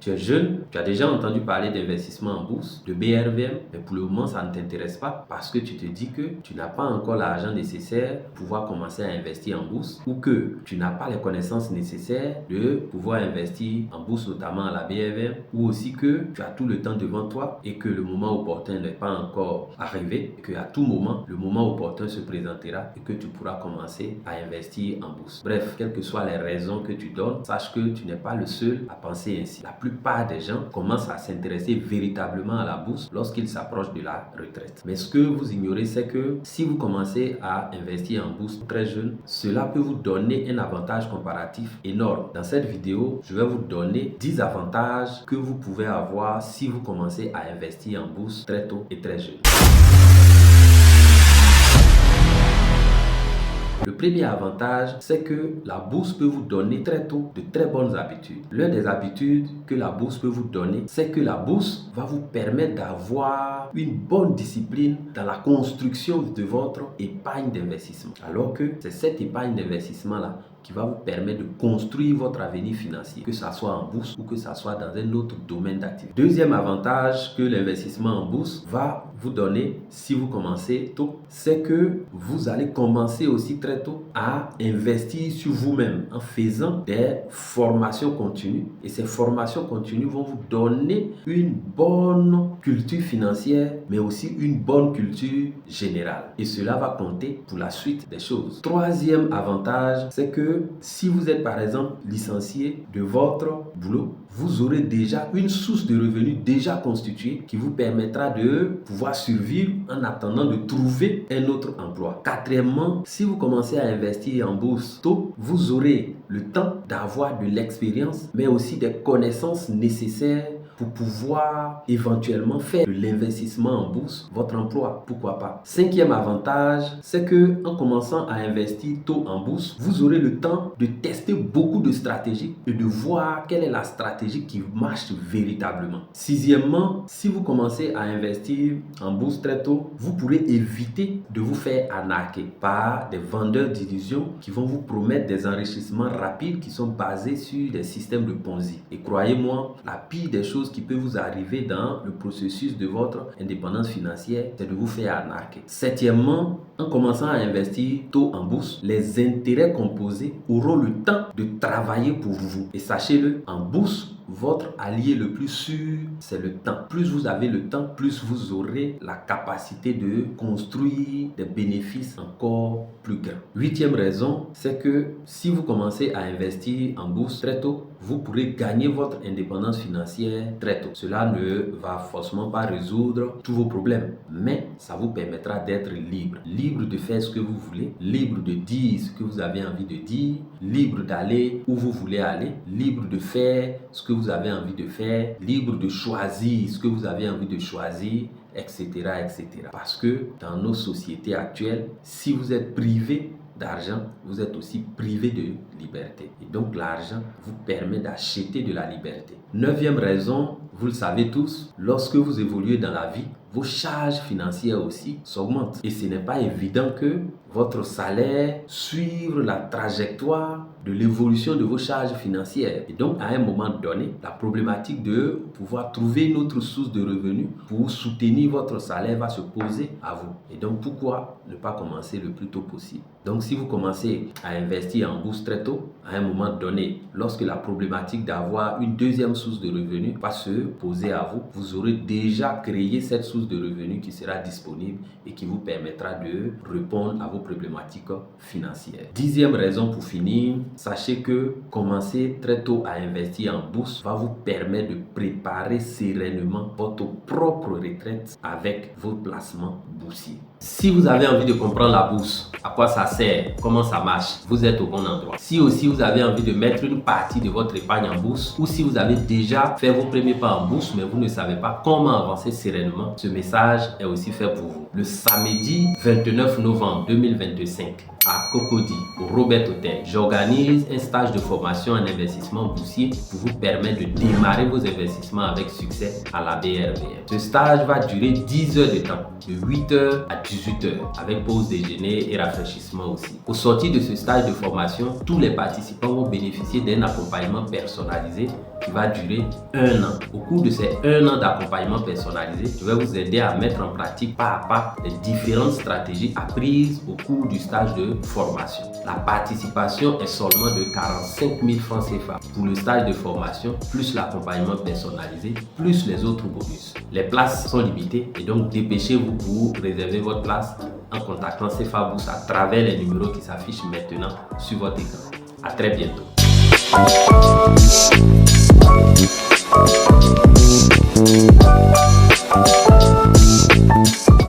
Tu es jeune, tu as déjà entendu parler d'investissement en bourse, de BRVM, mais pour le moment, ça ne t'intéresse pas parce que tu te dis que tu n'as pas encore l'argent nécessaire pour pouvoir commencer à investir en bourse ou que tu n'as pas les connaissances nécessaires de pouvoir investir en bourse, notamment à la BRVM, ou aussi que tu as tout le temps devant toi et que le moment opportun n'est pas encore arrivé et qu'à tout moment, le moment opportun se présentera et que tu pourras commencer à investir en bourse. Bref, quelles que soient les raisons que tu donnes, sache que tu n'es pas le seul à penser ainsi. La plupart des gens commencent à s'intéresser véritablement à la bourse lorsqu'ils s'approchent de la retraite. Mais ce que vous ignorez, c'est que si vous commencez à investir en bourse très jeune, cela peut vous donner un avantage comparatif énorme. Dans cette vidéo, je vais vous donner 10 avantages que vous pouvez avoir si vous commencez à investir en bourse très tôt et très jeune. Le premier avantage, c'est que la bourse peut vous donner très tôt de très bonnes habitudes. L'une des habitudes que la bourse peut vous donner, c'est que la bourse va vous permettre d'avoir une bonne discipline dans la construction de votre épargne d'investissement. Alors que c'est cette épargne d'investissement-là qui va vous permettre de construire votre avenir financier, que ce soit en bourse ou que ce soit dans un autre domaine d'activité. Deuxième avantage que l'investissement en bourse va vous donner si vous commencez tôt, c'est que vous allez commencer aussi très tôt à investir sur vous-même en faisant des formations continues. Et ces formations continues vont vous donner une bonne culture financière, mais aussi une bonne culture générale. Et cela va compter pour la suite des choses. Troisième avantage, c'est que si vous êtes par exemple licencié de votre boulot, vous aurez déjà une source de revenus déjà constituée qui vous permettra de pouvoir survivre en attendant de trouver un autre emploi. Quatrièmement, si vous commencez à investir en bourse tôt, vous aurez le temps d'avoir de l'expérience, mais aussi des connaissances nécessaires pour pouvoir éventuellement faire de l'investissement en bourse votre emploi. Pourquoi pas? Cinquième avantage, c'est que en commençant à investir tôt en bourse, vous aurez le temps de tester beaucoup de stratégies et de voir quelle est la stratégie qui marche véritablement. Sixièmement, si vous commencez à investir en bourse très tôt, vous pourrez éviter de vous faire arnaquer par des vendeurs d'illusions qui vont vous promettre des enrichissements rapides qui sont basés sur des systèmes de Ponzi. Et croyez-moi, la pire des choses qui peut vous arriver dans le processus de votre indépendance financière, c'est de vous faire arnaquer. Septièmement, en commençant à investir tôt en bourse, les intérêts composés auront le temps de travailler pour vous. Et sachez-le, en bourse, votre allié le plus sûr, c'est le temps. Plus vous avez le temps, plus vous aurez la capacité de construire des bénéfices encore plus grands. Huitième raison, c'est que si vous commencez à investir en bourse très tôt, vous pourrez gagner votre indépendance financière très tôt. Cela ne va forcément pas résoudre tous vos problèmes, mais ça vous permettra d'être libre. Libre de faire ce que vous voulez, libre de dire ce que vous avez envie de dire, libre d'aller où vous voulez aller, libre de faire ce que vous avez envie de faire, libre de choisir ce que vous avez envie de choisir, etc., etc. Parce que dans nos sociétés actuelles, si vous êtes privé d'argent, vous êtes aussi privé de liberté. Et donc l'argent vous permet d'acheter de la liberté. Neuvième raison, vous le savez tous, lorsque vous évoluez dans la vie, vos charges financières aussi s'augmentent. Et ce n'est pas évident que votre salaire suive la trajectoire de l'évolution de vos charges financières. Et donc, à un moment donné, la problématique de pouvoir trouver une autre source de revenus pour soutenir votre salaire va se poser à vous. Et donc, pourquoi ne pas commencer le plus tôt possible? Donc, si vous commencez à investir en bourse très tôt, à un moment donné, lorsque la problématique d'avoir une deuxième source de revenus va se poser à vous, vous aurez déjà créé cette source de revenus qui sera disponible et qui vous permettra de répondre à vos problématiques financières. Dixième raison pour finir, sachez que commencer très tôt à investir en bourse va vous permettre de préparer sereinement votre propre retraite avec vos placements boursiers. Si vous avez envie de comprendre la bourse, à quoi ça sert, comment ça marche, vous êtes au bon endroit. Si aussi vous avez envie de mettre une partie de votre épargne en bourse ou si vous avez déjà fait vos premiers pas en bourse mais vous ne savez pas comment avancer sereinement, ce message est aussi fait pour vous. Le samedi 29 novembre 2025, à Cocody, au Robert Hotel, j'organise un stage de formation en investissement boursier pour vous permettre de démarrer vos investissements avec succès à la BRVM. Ce stage va durer 10 heures de temps, de 8h à 18h, avec pause déjeuner et rafraîchissement aussi. Au sortir de ce stage de formation, tous les participants vont bénéficier d'un accompagnement personnalisé qui va durer 1 an. Au cours de ces 1 an d'accompagnement personnalisé, je vais vous aider à mettre en pratique pas à pas les différentes stratégies apprises au cours du stage de formation. La participation est seulement de 45 000 francs CFA pour le stage de formation, plus l'accompagnement personnalisé, plus les autres bonus. Les places sont limitées et donc dépêchez-vous pour réserver votre place en contactant CFA Bourse à travers les numéros qui s'affichent maintenant sur votre écran. À très bientôt.